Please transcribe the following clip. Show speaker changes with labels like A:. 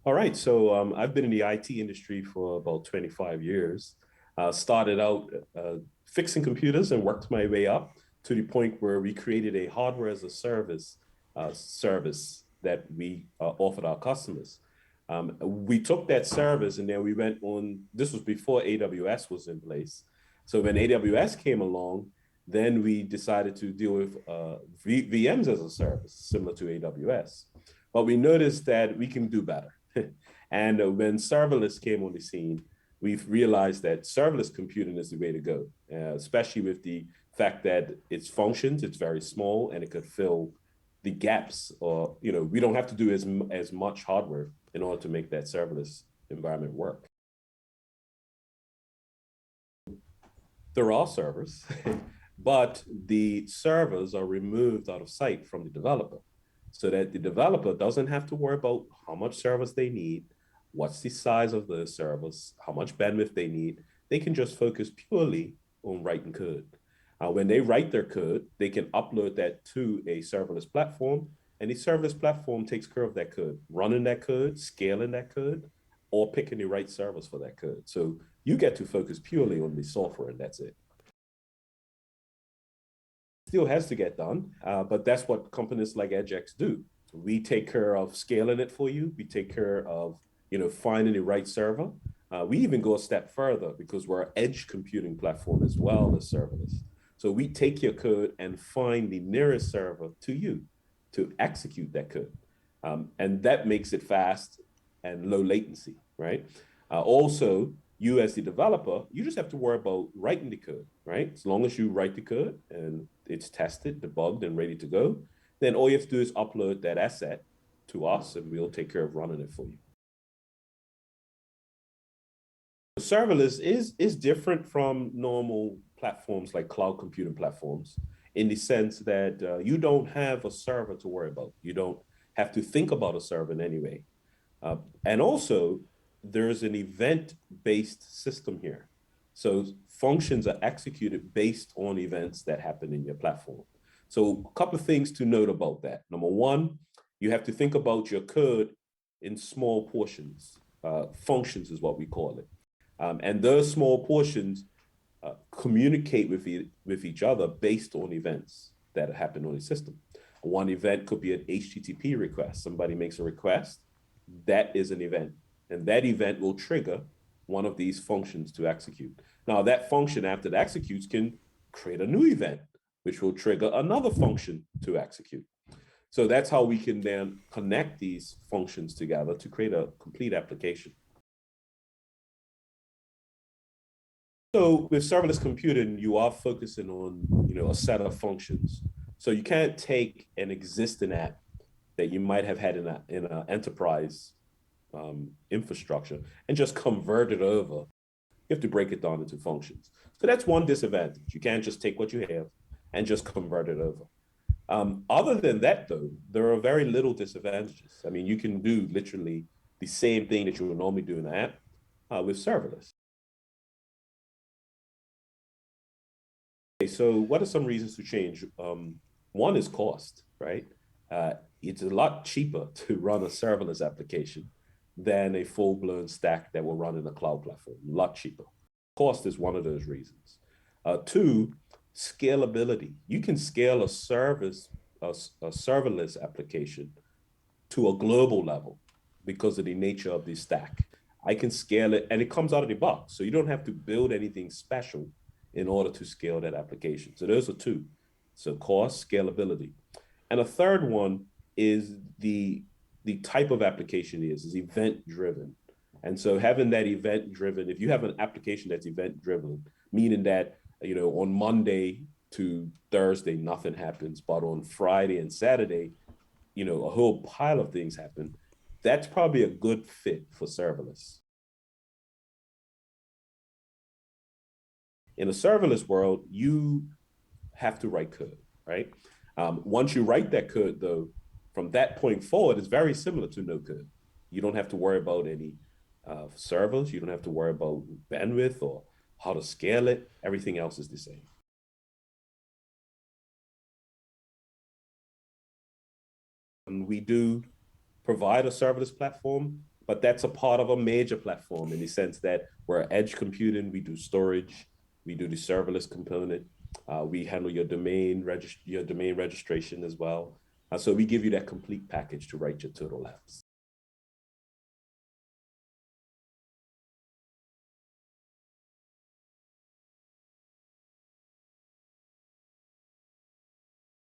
A: All right, so I've been in the IT industry for about 25 years. Started out fixing computers and worked my way up to the point where we created a hardware as a service that we offered our customers. We took that service and then we went on, this was before AWS was in place. So when AWS came along, then we decided to deal with VMs as a service, similar to AWS. But we noticed that we can do better. And when serverless came on the scene, we've realized that serverless computing is the way to go, especially with the fact that its functions, it's very small and it could fill the gaps, or we don't have to do as much hardware in order to make that serverless environment work. There are servers, but the servers are removed out of sight from the developer so that the developer doesn't have to worry about how much servers they need, what's the size of the servers, how much bandwidth they need. They can just focus purely on writing code. When they write their code, they can upload that to a serverless platform, and the serverless platform takes care of that code, running that code, scaling that code, or picking the right servers for that code. So you get to focus purely on the software, and that's it. Still has to get done, but that's what companies like EDJX do. We take care of scaling it for you. We take care of finding the right server. We even go a step further because we're an edge computing platform as well as serverless. So we take your code and find the nearest server to you to execute that code. And that makes it fast and low latency, right? Also, you as the developer, you just have to worry about writing the code, right? As long as you write the code and it's tested, debugged, and ready to go, then all you have to do is upload that asset to us and we'll take care of running it for you. Serverless is different from normal platforms like cloud computing platforms in the sense that you don't have a server to worry about. You don't have to think about a server in any way. And also, there's an event-based system here. So functions are executed based on events that happen in your platform. So a couple of things to note about that. Number one, you have to think about your code in small portions. Functions is what we call it. And those small portions communicate with each other based on events that happen on the system. One event could be an HTTP request. Somebody makes a request. That is an event. And that event will trigger one of these functions to execute. Now, that function, after it executes, can create a new event, which will trigger another function to execute. So that's how we can then connect these functions together to create a complete application. So with serverless computing, you are focusing on a set of functions. So you can't take an existing app that you might have had in an enterprise infrastructure and just convert it over. You have to break it down into functions. So that's one disadvantage. You can't just take what you have and just convert it over. Other than that, though, there are very little disadvantages. I mean, you can do literally the same thing that you would normally do in an app with serverless. Okay, so what are some reasons to change? One is cost, right? It's a lot cheaper to run a serverless application than a full-blown stack that will run in a cloud platform, a lot cheaper. Cost is one of those reasons. Two, scalability. You can scale a serverless application to a global level because of the nature of the stack. I can scale it and it comes out of the box. So you don't have to build anything special in order to scale that application. So those are two. So cost, scalability. And a third one is the type of application is event driven. And so having that event driven, if you have an application that's event driven, meaning that, on Monday to Thursday, nothing happens, but on Friday and Saturday, a whole pile of things happen, that's probably a good fit for serverless. In a serverless world, you have to write code, right? Once you write that code, though, from that point forward, it's very similar to no code. You don't have to worry about any servers. You don't have to worry about bandwidth or how to scale it. Everything else is the same. And we do provide a serverless platform. but that's a part of a major platform in the sense that we're edge computing, we do storage, we do the serverless component, we handle your domain registration as well. So we give you that complete package to write your total apps.